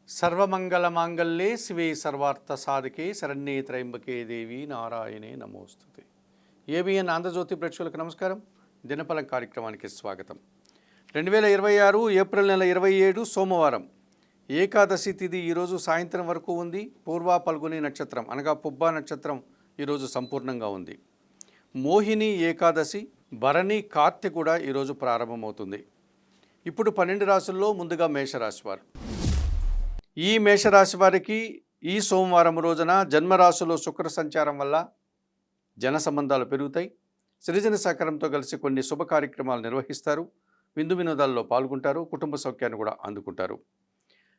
సర్వమంగళమాంగళ్యే శివే సర్వార్థసాధకే శరణ్యే త్రయంబకే దేవి నారాయణే నమోస్తుతే. ఏబిఎన్ ఆంధ్రజ్యోతి ప్రేక్షకులకు నమస్కారం. దినఫలం కార్యక్రమానికి స్వాగతం. 2026 ఏప్రిల్ నెల 27 సోమవారం ఏకాదశి తిథి ఈరోజు సాయంత్రం వరకు ఉంది. పూర్వ పల్గుని నక్షత్రం అనగా పుబ్బా నక్షత్రం ఈరోజు సంపూర్ణంగా ఉంది. మోహిని ఏకాదశి, భరణి, కార్తె కూడా ఈరోజు ప్రారంభమవుతుంది. ఇప్పుడు 12 రాశుల్లో ముందుగా మేషరాశి వారు. ఈ మేషరాశి వారికి ఈ సోమవారం రోజున జన్మరాశిలో శుక్ర సంచారం వల్ల జన సంబంధాలు పెరుగుతాయి. సృజన సహకారంతో కలిసి కొన్ని శుభ కార్యక్రమాలు నిర్వహిస్తారు. విందు వినోదాల్లో పాల్గొంటారు. కుటుంబ సౌఖ్యాన్ని కూడా అందుకుంటారు.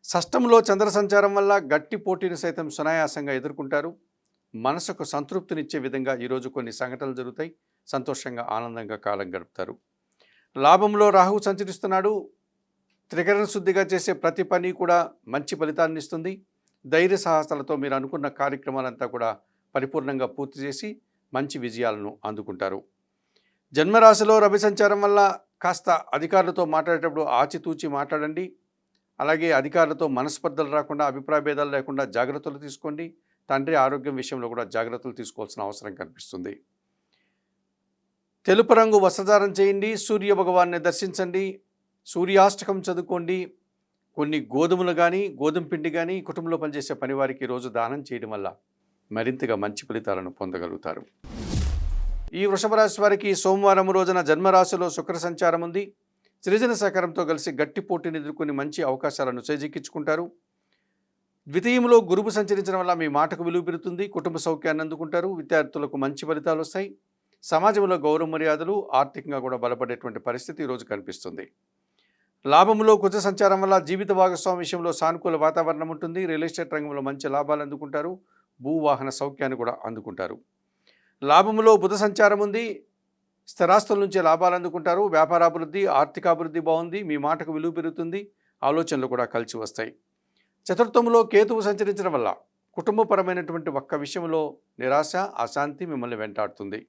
షష్టంలో చంద్ర సంచారం వల్ల గట్టి పోటీని సైతం సునాయాసంగా ఎదుర్కొంటారు. మనసుకు సంతృప్తినిచ్చే విధంగా ఈరోజు కొన్ని సంఘటనలు జరుగుతాయి. సంతోషంగా ఆనందంగా కాలం గడుపుతారు. లాభంలో రాహువు సంచరిస్తున్నాడు. త్రికరణ శుద్ధిగా చేసే ప్రతి పని కూడా మంచి ఫలితాన్ని ఇస్తుంది. ధైర్య సాహసాలతో మీరు అనుకున్న కార్యక్రమాలంతా కూడా పరిపూర్ణంగా పూర్తి చేసి మంచి విజయాలను అందుకుంటారు. జన్మరాశిలో రవి సంచారం వల్ల కాస్త అధికారులతో మాట్లాడేటప్పుడు ఆచితూచి మాట్లాడండి. అలాగే అధికారులతో మనస్పర్ధలు రాకుండా, అభిప్రాయ భేదాలు లేకుండా జాగ్రత్తలు తీసుకోండి. తండ్రి ఆరోగ్యం విషయంలో కూడా జాగ్రత్తలు తీసుకోవాల్సిన అవసరం కనిపిస్తుంది. తెలుపు రంగు వస్త్రధారణ చేయండి. సూర్య భగవాన్ని దర్శించండి. సూర్యాష్టకం చదువుకోండి. కొన్ని గోధుమలు కానీ, గోధుమ పిండి కానీ కుటుంబంలో పనిచేసే పనివారికి ఈరోజు దానం చేయడం వల్ల మరింతగా మంచి ఫలితాలను పొందగలుగుతారు. ఈ వృషభ రాశి వారికి సోమవారం రోజున జన్మరాశిలో శుక్ర సంచారం ఉంది. సృజన సహకారంతో కలిసి గట్టి పోటీని ఎదుర్కొని మంచి అవకాశాలను చేజిక్కించుకుంటారు. ద్వితీయంలో గురువు సంచరించడం వల్ల మీ మాటకు విలువ పెరుగుతుంది. కుటుంబ సౌఖ్యాన్ని అందుకుంటారు. విద్యార్థులకు మంచి ఫలితాలు వస్తాయి. సమాజంలో గౌరవ మర్యాదలు, ఆర్థికంగా కూడా బలపడేటువంటి పరిస్థితి ఈరోజు కనిపిస్తుంది. లాభంలో కుజ సంచారం వల్ల జీవిత భాగస్వామి విషయంలో సానుకూల వాతావరణం ఉంటుంది. రియల్ ఎస్టేట్ రంగంలో మంచి లాభాలు అందుకుంటారు. భూవాహన సౌఖ్యాన్ని కూడా అందుకుంటారు. లాభంలో బుధ సంచారం ఉంది. స్థిరాస్తుల నుంచి లాభాలు అందుకుంటారు. వ్యాపారాభివృద్ధి, ఆర్థికాభివృద్ధి బాగుంది. మీ మాటకు విలువ పెరుగుతుంది. ఆలోచనలు కూడా కలిసి వస్తాయి. చతుర్థంలో కేతువు సంచరించడం వల్ల కుటుంబపరమైనటువంటి ఒక్క విషయంలో నిరాశ, అశాంతి మిమ్మల్ని వెంటాడుతుంది.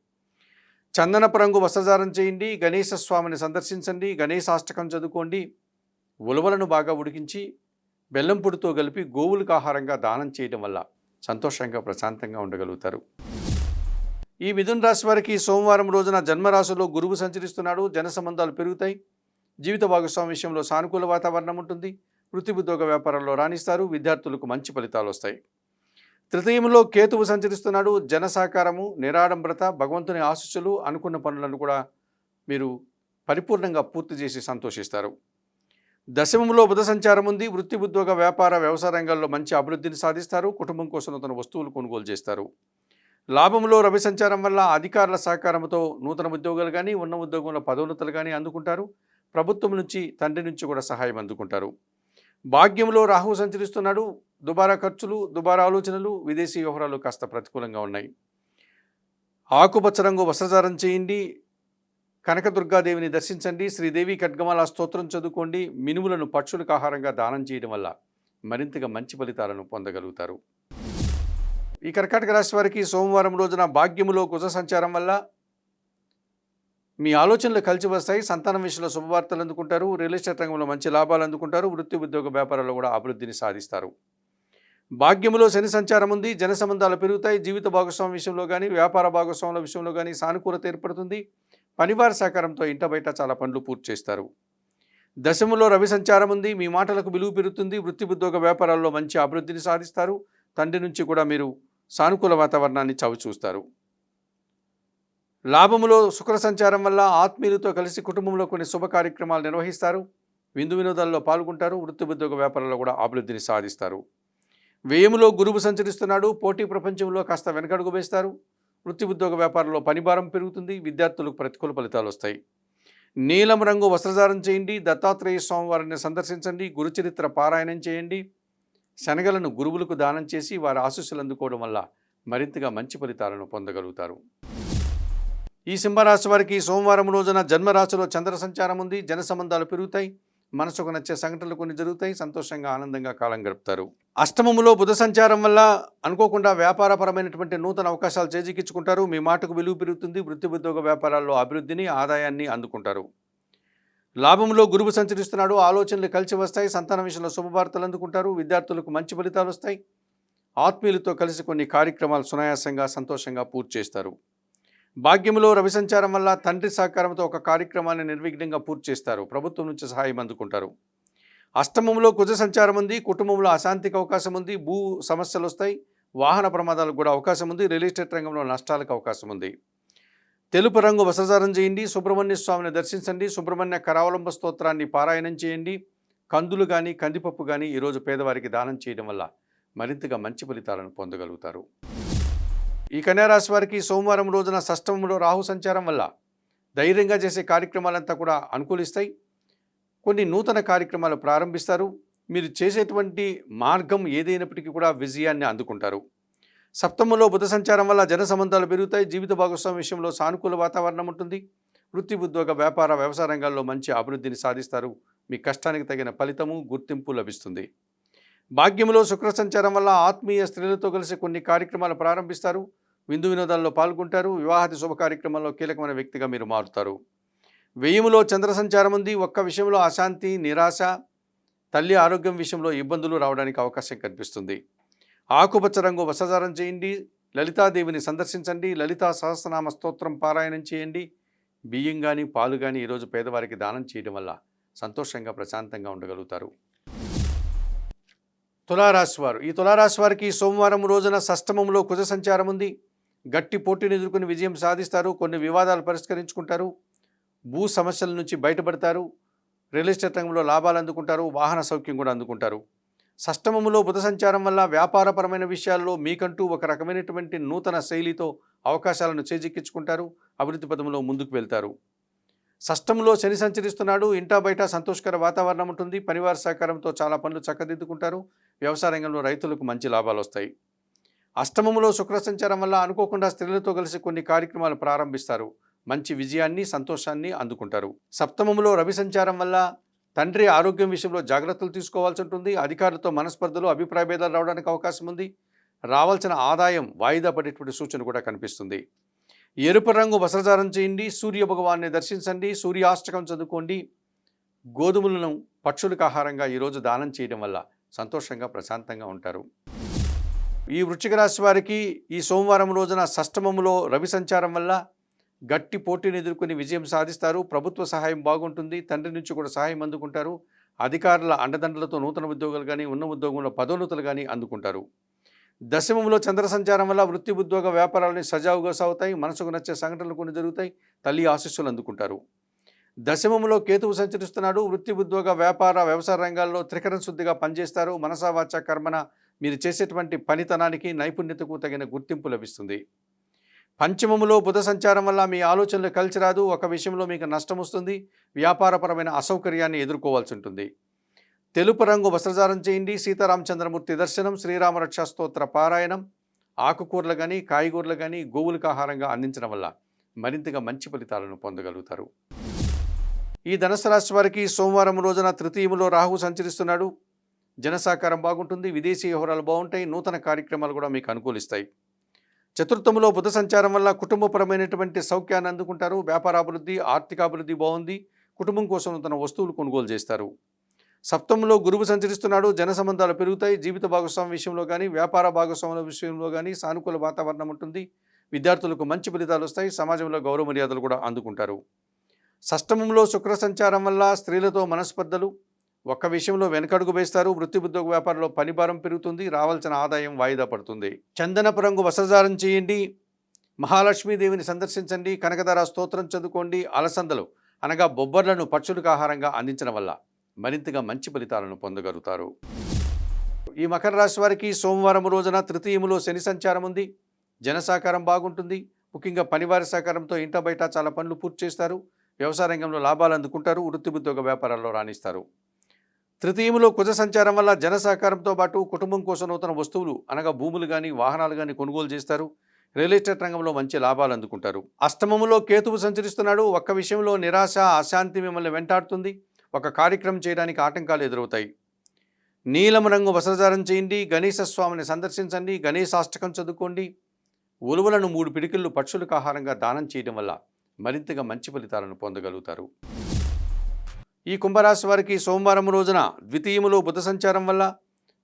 చందనపు రంగు వస్త్రధారణ చేయండి. గణేశ స్వామిని సందర్శించండి. గణేశాష్టకం చదువుకోండి. ఉలవలను బాగా ఉడికించి బెల్లం పొడితో కలిపి గోవులకు ఆహారంగా దానం చేయడం వల్ల సంతోషంగా ప్రశాంతంగా ఉండగలుగుతారు. ఈ మిథున రాశి వారికి సోమవారం రోజున జన్మరాశిలో గురువు సంచరిస్తున్నాడు. జన సంబంధాలు పెరుగుతాయి. జీవిత భాగస్వామి విషయంలో సానుకూల వాతావరణం ఉంటుంది. వృత్తి ఉద్యోగ వ్యాపారాల్లో రాణిస్తారు. విద్యార్థులకు మంచి ఫలితాలు వస్తాయి. తృతీయంలో కేతువు సంచరిస్తున్నాడు. జన సహకారము, నిరాడంబరత, భగవంతుని ఆశీస్సులు, అనుకున్న పనులను కూడా మీరు పరిపూర్ణంగా పూర్తి చేసి సంతోషిస్తారు. దశమంలో బుధ సంచారం ఉంది. వృత్తి ఉద్యోగ వ్యాపార వ్యవసాయ రంగాల్లో మంచి అభివృద్ధిని సాధిస్తారు. కుటుంబం కోసం నూతన వస్తువులు కొనుగోలు చేస్తారు. లాభంలో రవి సంచారం వల్ల అధికారుల సహకారంతో నూతన ఉద్యోగాలు కానీ, ఉన్న ఉద్యోగంలో పదోన్నతులు కానీ అందుకుంటారు. ప్రభుత్వం నుంచి, తండ్రి నుంచి కూడా సహాయం అందుకుంటారు. భాగ్యంలో రాహువు సంచరిస్తున్నాడు. దుబారా ఖర్చులు, దుబారా ఆలోచనలు, విదేశీ వ్యవహారాలు కాస్త ప్రతికూలంగా ఉన్నాయి. ఆకుపచ్చ రంగు వస్త్రధారణ చేయండి. కనకదుర్గాదేవిని దర్శించండి. శ్రీదేవి ఖడ్గమాల స్తోత్రం చదువుకోండి. మినుములను పక్షులకు ఆహారంగా దానం చేయడం వల్ల మరింతగా మంచి ఫలితాలను పొందగలుగుతారు. ఈ కర్కాటక రాశి వారికి సోమవారం రోజున భాగ్యములో కుజ సంచారం వల్ల మీ ఆలోచనలు కలిసి వస్తాయి. సంతానం విషయంలో శుభవార్తలు అందుకుంటారు. రియల్ ఎస్టేట్ రంగంలో మంచి లాభాలు అందుకుంటారు. వృత్తి ఉద్యోగ వ్యాపారాల్లో కూడా అభివృద్ధిని సాధిస్తారు. భాగ్యములో శని సంచారం ఉంది. జన సంబంధాలు పెరుగుతాయి. జీవిత భాగస్వామి విషయంలో కానీ, వ్యాపార భాగస్వాముల విషయంలో కానీ సానుకూలత ఏర్పడుతుంది. పనివారి సహకారంతో ఇంట బయట చాలా పనులు పూర్తి చేస్తారు. దశములో రవి సంచారం ఉంది. మీ మాటలకు విలువ పెరుగుతుంది. వృత్తి ఉద్యోగ వ్యాపారాల్లో మంచి అభివృద్ధిని సాధిస్తారు. తండ్రి నుంచి కూడా మీరు సానుకూల వాతావరణాన్ని చవిచూస్తారు. లాభములో శుక్ర సంచారం వల్ల ఆత్మీయులతో కలిసి కుటుంబంలో కొన్ని శుభ కార్యక్రమాలు నిర్వహిస్తారు. విందు వినోదాల్లో పాల్గొంటారు. వృత్తి ఉద్యోగ వ్యాపారాల్లో కూడా అభివృద్ధిని సాధిస్తారు. వ్యయములో గురువు సంచరిస్తున్నాడు. పోటీ ప్రపంచంలో కాస్త వెనకడుగు వేస్తారు. వృత్తి ఉద్యోగ వ్యాపారంలో పనిభారం పెరుగుతుంది. విద్యార్థులకు ప్రతికూల ఫలితాలు వస్తాయి. నీలం రంగు వస్త్రధారణ చేయండి. దత్తాత్రేయ స్వామివారిని సందర్శించండి. గురుచరిత్ర పారాయణం చేయండి. శనగలను గురువులకు దానం చేసి వారి ఆశీస్సులు అందుకోవడం వల్ల మరింతగా మంచి ఫలితాలను పొందగలుగుతారు. ఈ సింహరాశి వారికి సోమవారం రోజున జన్మరాశిలో చంద్ర సంచారం ఉంది. జన సంబంధాలు పెరుగుతాయి. మనసుకు నచ్చే సంఘటనలు కొన్ని జరుగుతాయి. సంతోషంగా ఆనందంగా కాలం గడుపుతారు. అష్టమములో బుధ సంచారం వల్ల అనుకోకుండా వ్యాపారపరమైనటువంటి నూతన అవకాశాలు చేజిక్కించుకుంటారు. మీ మాటకు విలువ పెరుగుతుంది. వృత్తి ఉద్యోగ వ్యాపారాల్లో అభివృద్ధిని, ఆదాయాన్ని అందుకుంటారు. లాభంలో గురువు సంచరిస్తున్నాడు, ఆలోచనలు కలిసి వస్తాయి, సంతాన విషయంలో శుభవార్తలు అందుకుంటారు, విద్యార్థులకు మంచి ఫలితాలు వస్తాయి, ఆత్మీయులతో కలిసి కొన్ని కార్యక్రమాలు సునాయాసంగా సంతోషంగా పూర్తి చేస్తారు. భాగ్యములో రవి సంచారం వల్ల తండ్రి సహకారంతో ఒక కార్యక్రమాన్ని నిర్విఘ్నంగా పూర్తి చేస్తారు, ప్రభుత్వం నుంచి సహాయం అందుకుంటారు. అష్టమంలో కుజ సంచారం ఉంది, కుటుంబంలో అశాంతికి అవకాశం ఉంది, భూ సమస్యలు వస్తాయి, వాహన ప్రమాదాలకు కూడా అవకాశం ఉంది, రియల్ ఎస్టేట్ రంగంలో నష్టాలకు అవకాశం ఉంది. తెలుపు రంగు వస్త్రధారణ చేయండి, సుబ్రహ్మణ్య స్వామిని దర్శించండి, సుబ్రహ్మణ్య కరావలంబ స్తోత్రాన్ని పారాయణం చేయండి. కందులు కానీ కందిపప్పు కానీ ఈరోజు పేదవారికి దానం చేయడం వల్ల మరింతగా మంచి ఫలితాలను పొందగలుగుతారు. ఈ కన్యారాశి వారికి సోమవారం రోజున షష్టమంలో రాహు సంచారం వల్ల ధైర్యంగా చేసే కార్యక్రమాలంతా కూడా అనుకూలిస్తాయి. కొన్ని నూతన కార్యక్రమాలు ప్రారంభిస్తారు. మీరు చేసేటువంటి మార్గం ఏదైనప్పటికీ కూడా విజయాన్ని అందుకుంటారు. సప్తమంలో బుధ సంచారం వల్ల జన సంబంధాలు పెరుగుతాయి, జీవిత భాగస్వామి విషయంలో సానుకూల వాతావరణం ఉంటుంది, వృత్తి ఉద్యోగ వ్యాపార వ్యవసాయ రంగాల్లో మంచి అభివృద్ధిని సాధిస్తారు. మీ కష్టానికి తగిన ఫలితము గుర్తింపు లభిస్తుంది. భాగ్యములో శుక్ర సంచారం వల్ల ఆత్మీయ స్త్రీలతో కలిసి కొన్ని కార్యక్రమాలు ప్రారంభిస్తారు, విందు వినోదాల్లో పాల్గొంటారు, వివాహాది శుభ కార్యక్రమాల్లో కీలకమైన వ్యక్తిగా మీరు మారుతారు. వ్యయములో చంద్ర సంచారం ఉంది, ఒక్క విషయంలో అశాంతి నిరాశ, తల్లి ఆరోగ్యం విషయంలో ఇబ్బందులు రావడానికి అవకాశం కనిపిస్తుంది. ఆకుపచ్చ రంగు వస్త్రధారణ చేయండి, లలితాదేవిని సందర్శించండి, లలితా సహస్రనామ స్తోత్రం పారాయణం చేయండి. బియ్యం కానీ పాలు కానీ ఈరోజు పేదవారికి దానం చేయడం వల్ల సంతోషంగా ప్రశాంతంగా ఉండగలుగుతారు. తులారాశి వారు, ఈ తులారాశి వారికి సోమవారం రోజున షష్టమంలో కుజ సంచారం ఉంది. గట్టి పోటీని ఎదుర్కొని విజయం సాధిస్తారు, కొన్ని వివాదాలు పరిష్కరించుకుంటారు, భూ సమస్యల నుంచి బయటపడతారు, రియల్ ఎస్టేట్ రంగంలో లాభాలు అందుకుంటారు, వాహన సౌఖ్యం కూడా అందుకుంటారు. షష్టమములో బుధ సంచారం వల్ల వ్యాపారపరమైన విషయాల్లో మీకంటూ ఒక రకమైనటువంటి నూతన శైలితో అవకాశాలను చేజిక్కించుకుంటారు, అభివృద్ధి పదంలో ముందుకు వెళ్తారు. షష్టంలో శని సంచరిస్తున్నాడు, ఇంటా బయట సంతోషకర వాతావరణం ఉంటుంది, పరివార సహకారంతో చాలా పనులు చక్కదిద్దుకుంటారు, వ్యవసాయ రంగంలో రైతులకు మంచి లాభాలు వస్తాయి. అష్టమములో శుక్ర సంచారం వల్ల అనుకోకుండా స్త్రీలతో కలిసి కొన్ని కార్యక్రమాలు ప్రారంభిస్తారు, మంచి విజయాన్ని సంతోషాన్ని అందుకుంటారు. సప్తమములో రవి సంచారం వల్ల తండ్రి ఆరోగ్యం విషయంలో జాగ్రత్తలు తీసుకోవాల్సి ఉంటుంది, అధికారులతో మనస్పర్ధలు అభిప్రాయ భేదాలు రావడానికి అవకాశం ఉంది, రావాల్సిన ఆదాయం వాయిదా పడేటువంటి సూచన కూడా కనిపిస్తుంది. ఎరుపు రంగు వస్త్రధారణ చేయండి, సూర్య భగవాన్ని దర్శించండి, సూర్యాష్టకం చదువుకోండి, గోధుమలను పక్షులకు ఆహారంగా ఈరోజు దానం చేయడం వల్ల సంతోషంగా ప్రశాంతంగా ఉంటారు. ఈ వృశ్చిక రాశి వారికి ఈ సోమవారం రోజున షష్టమములో రవి సంచారం వల్ల గట్టి పోటీని ఎదుర్కొని విజయం సాధిస్తారు, ప్రభుత్వ సహాయం బాగుంటుంది, తండ్రి నుంచి కూడా సహాయం అందుకుంటారు, అధికారుల అండదండలతో నూతన ఉద్యోగాలు కానీ ఉన్న ఉద్యోగంలో పదోన్నతులు కానీ అందుకుంటారు. దశమంలో చంద్ర సంచారం వల్ల వృత్తి ఉద్యోగ వ్యాపారాలని సజావుగా సాగుతాయి, మనసుకు నచ్చే సంఘటనలు కొన్ని జరుగుతాయి, తల్లి ఆశీస్సులు అందుకుంటారు. దశమంలో కేతువు సంచరిస్తున్నాడు, వృత్తి ఉద్యోగ వ్యాపార వ్యవసాయ రంగాల్లో త్రికరణ శుద్ధిగా పనిచేస్తారు, మనసా వాచ కర్మన మీరు చేసేటువంటి పనితనానికి నైపుణ్యతకు తగిన గుర్తింపు లభిస్తుంది. పంచమములో బుధ సంచారం వల్ల మీ ఆలోచనలు కలిసి రాదు, ఒక విషయంలో మీకు నష్టం వస్తుంది, వ్యాపారపరమైన అసౌకర్యాన్ని ఎదుర్కోవాల్సి ఉంటుంది. తెలుపు రంగు వస్త్రధారణ చేయండి, సీతారామచంద్రమూర్తి దర్శనం, శ్రీరామ రక్షా స్తోత్ర పారాయణం, ఆకుకూరలు కానీ కాయగూరలు కానీ గోవులకు ఆహారంగా అందించడం వల్ల మరింతగా మంచి ఫలితాలను పొందగలుగుతారు. ఈ ధనుసు రాశి వారికి సోమవారం రోజున తృతీయములో రాహు సంచరిస్తున్నాడు, జనసహకారం బాగుంటుంది, విదేశీ వ్యవహారాలు బాగుంటాయి, నూతన కార్యక్రమాలు కూడా మీకు అనుకూలిస్తాయి. చతుర్థములో బుధ సంచారం వల్ల కుటుంబపరమైనటువంటి సౌఖ్యాన్ని అందుకుంటారు, వ్యాపారాభివృద్ధి ఆర్థికాభివృద్ధి బాగుంది, కుటుంబం కోసం తన వస్తువులు కొనుగోలు చేస్తారు. సప్తమంలో గురువు సంచరిస్తున్నాడు, జన సంబంధాలు పెరుగుతాయి, జీవిత భాగస్వామి విషయంలో కానీ వ్యాపార భాగస్వాముల విషయంలో కానీ సానుకూల వాతావరణం ఉంటుంది, విద్యార్థులకు మంచి ఫలితాలు వస్తాయి, సమాజంలో గౌరవ మర్యాదలు కూడా అందుకుంటారు. షష్టమంలో శుక్ర సంచారం వల్ల స్త్రీలతో మనస్పర్ధలు, ఒక్క విషయంలో వెనకడుగు వేస్తారు, వృత్తి ఉద్యోగ వ్యాపారంలో పనిభారం పెరుగుతుంది, రావాల్సిన ఆదాయం వాయిదా పడుతుంది. చందనపు రంగు వస్త్రధారణ చేయండి, మహాలక్ష్మీదేవిని సందర్శించండి, కనకధార స్తోత్రం చదువుకోండి, అలసందలు అనగా బొబ్బర్లను పక్షులకు ఆహారంగా అందించడం వల్ల మరింతగా మంచి ఫలితాలను పొందగలుగుతారు. ఈ మకర రాశి వారికి సోమవారం రోజున తృతీయములో శని సంచారం ఉంది, జన సహకారం బాగుంటుంది, ముఖ్యంగా పనివారి సహకారంతో ఇంట బయట చాలా పనులు పూర్తి చేస్తారు, వ్యవసాయ రంగంలో లాభాలు అందుకుంటారు, వృత్తి ఉద్యోగ వ్యాపారాల్లో రాణిస్తారు. తృతీయములో కుజ సంచారం వల్ల జన సహకారంతో పాటు కుటుంబం కోసం నూతన వస్తువులు అనగా భూములు కానీ వాహనాలు కానీ కొనుగోలు చేస్తారు, రియల్ ఎస్టేట్ రంగంలో మంచి లాభాలు అందుకుంటారు. అష్టమములో కేతువు సంచరిస్తున్నాడు, ఒక్క విషయంలో నిరాశ అశాంతి మిమ్మల్ని వెంటాడుతుంది, ఒక కార్యక్రమం చేయడానికి ఆటంకాలు ఎదురవుతాయి. నీలం రంగు వస్త్రధారణ చేయండి, గణేశ స్వామిని సందర్శించండి, గణేశాష్టకం చదువుకోండి, ఉలువలను 3 పిడికిళ్ళు పక్షులకు ఆహారంగా దానం చేయడం వల్ల మరింతగా మంచి ఫలితాలను పొందగలుగుతారు. ఈ కుంభరాశి వారికి సోమవారం రోజున ద్వితీయములో బుధ సంచారం వల్ల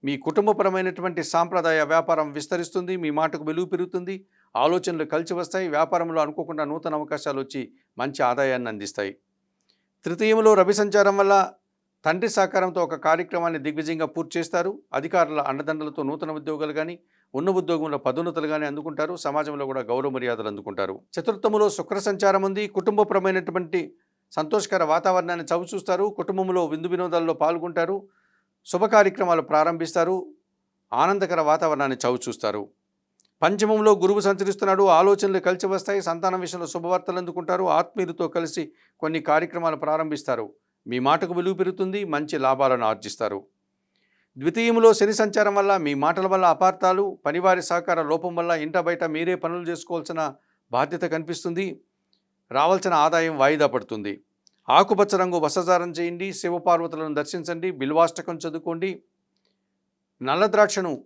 మీ కుటుంబపరమైనటువంటి సాంప్రదాయ వ్యాపారం విస్తరిస్తుంది, మీ మాటకు విలువ పెరుగుతుంది, ఆలోచనలు కలిసి వస్తాయి, వ్యాపారంలో అనుకోకుండా నూతన అవకాశాలు వచ్చి మంచి ఆదాయాన్ని అందిస్తాయి. తృతీయములో రవి సంచారం వల్ల తండ్రి సహకారంతో ఒక కార్యక్రమాన్ని దిగ్విజయంగా పూర్తి చేస్తారు. అధికారుల అండదండలతో నూతన ఉద్యోగాలు కానీ ఉన్న ఉద్యోగంలో పదోన్నతులు కానీ అందుకుంటారు. సమాజంలో కూడా గౌరవ మర్యాదలు అందుకుంటారు. చతుర్థములో శుక్ర సంచారం ఉంది. కుటుంబపరమైనటువంటి సంతోషకర వాతావరణాన్ని చవిచూస్తారు. కుటుంబంలో విందు వినోదాల్లో పాల్గొంటారు. శుభ కార్యక్రమాలు ప్రారంభిస్తారు. ఆనందకర వాతావరణాన్ని చవిచూస్తారు. పంచమంలో గురువు సంచరిస్తున్నాడు. ఆలోచనలు కలిసి వస్తాయి. సంతానం విషయంలో శుభవార్తలు అందుకుంటారు. ఆత్మీయులతో కలిసి కొన్ని కార్యక్రమాలు ప్రారంభిస్తారు. మీ మాటకు విలువ పెరుగుతుంది. మంచి లాభాలను ఆర్జిస్తారు. ద్వితీయంలో శని సంచారం వల్ల మీ మాటల వల్ల అపార్థాలు, పనివారి సహకార లోపం వల్ల ఇంట బయట మీరే పనులు చేసుకోవాల్సిన బాధ్యత కనిపిస్తుంది. రావాల్సిన ఆదాయం వాయిదా పడుతుంది. ఆకుపచ్చ రంగు వస్త్రధారణ చేయండి. శివపార్వతులను దర్శించండి. బిల్వాష్టకం చదువుకోండి. నల్ల ద్రాక్షను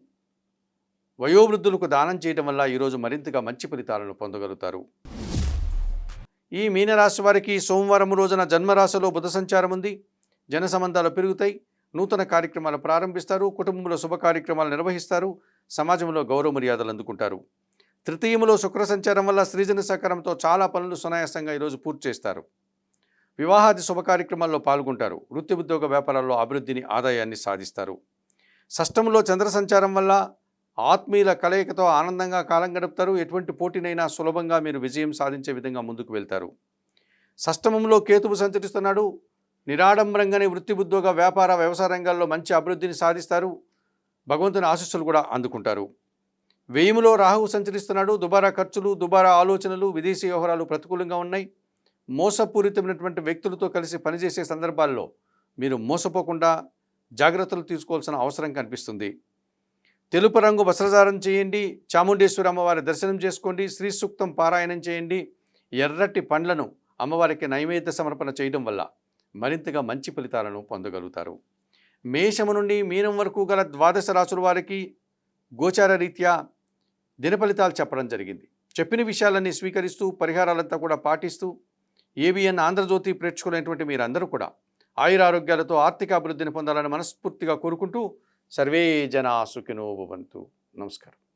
వయోవృద్ధులకు దానం చేయడం వల్ల ఈరోజు మరింతగా మంచి ఫలితాలను పొందగలుగుతారు. ఈ మీనరాశి వారికి సోమవారం రోజున జన్మరాశిలో బుధ సంచారం ఉంది. జన సంబంధాలు పెరుగుతాయి. నూతన కార్యక్రమాలు ప్రారంభిస్తారు. కుటుంబంలో శుభ కార్యక్రమాలు నిర్వహిస్తారు. సమాజంలో గౌరవ మర్యాదలు అందుకుంటారు. తృతీయములో శుక్ర సంచారం వల్ల స్త్రీజన సహకారంతో చాలా పనులు సునాయాసంగా ఈరోజు పూర్తి చేస్తారు. వివాహాది శుభ కార్యక్రమాల్లో పాల్గొంటారు. వృత్తి ఉద్యోగ వ్యాపారాల్లో అభివృద్ధిని ఆదాయాన్ని సాధిస్తారు. షష్టంలో చంద్ర సంచారం వల్ల ఆత్మీయుల కలయికతో ఆనందంగా కాలం గడుపుతారు. ఎటువంటి పోటీనైనా సులభంగా మీరు విజయం సాధించే విధంగా ముందుకు వెళ్తారు. షష్టమంలో కేతువు సంచరిస్తున్నాడు. నిరాడంబరంగానే వృత్తి ఉద్యోగ వ్యాపార వ్యవసాయ రంగాల్లో మంచి అభివృద్ధిని సాధిస్తారు. భగవంతుని ఆశీస్సులు కూడా అందుకుంటారు. వ్యయములో రాహువు సంచరిస్తున్నాడు. దుబారా ఖర్చులు, దుబారా ఆలోచనలు, విదేశీ వ్యవహారాలు ప్రతికూలంగా ఉన్నాయి. మోసపూరితమైనటువంటి వ్యక్తులతో కలిసి పనిచేసే సందర్భాల్లో మీరు మోసపోకుండా జాగ్రత్తలు తీసుకోవాల్సిన అవసరం కనిపిస్తుంది. తెలుపు రంగు వస్త్రధారణ చేయండి. చాముండేశ్వరి అమ్మవారి దర్శనం చేసుకోండి. శ్రీ సూక్తం పారాయణం చేయండి. ఎర్రటి పండ్లను అమ్మవారికి నైవేద్య సమర్పణ చేయడం వల్ల మరింతగా మంచి ఫలితాలను పొందగలుగుతారు. మేషము నుండి మీనం వరకు గల ద్వాదశ రాశుల వారికి గోచార రీత్యా దిన ఫలితాలు చెప్పడం జరిగింది. చెప్పిన విషయాలన్నీ స్వీకరిస్తూ పరిహారాలంతా కూడా పాటిస్తూ ఏబిఎన్ ఆంధ్రజ్యోతి ప్రేక్షకులైనటువంటి మీరందరూ కూడా ఆయురారోగ్యాలతో ఆర్థిక అభివృద్ధిని పొందాలని మనస్ఫూర్తిగా కోరుకుంటూ సర్వే జనా సుఖినో భవంతు. నమస్కారం.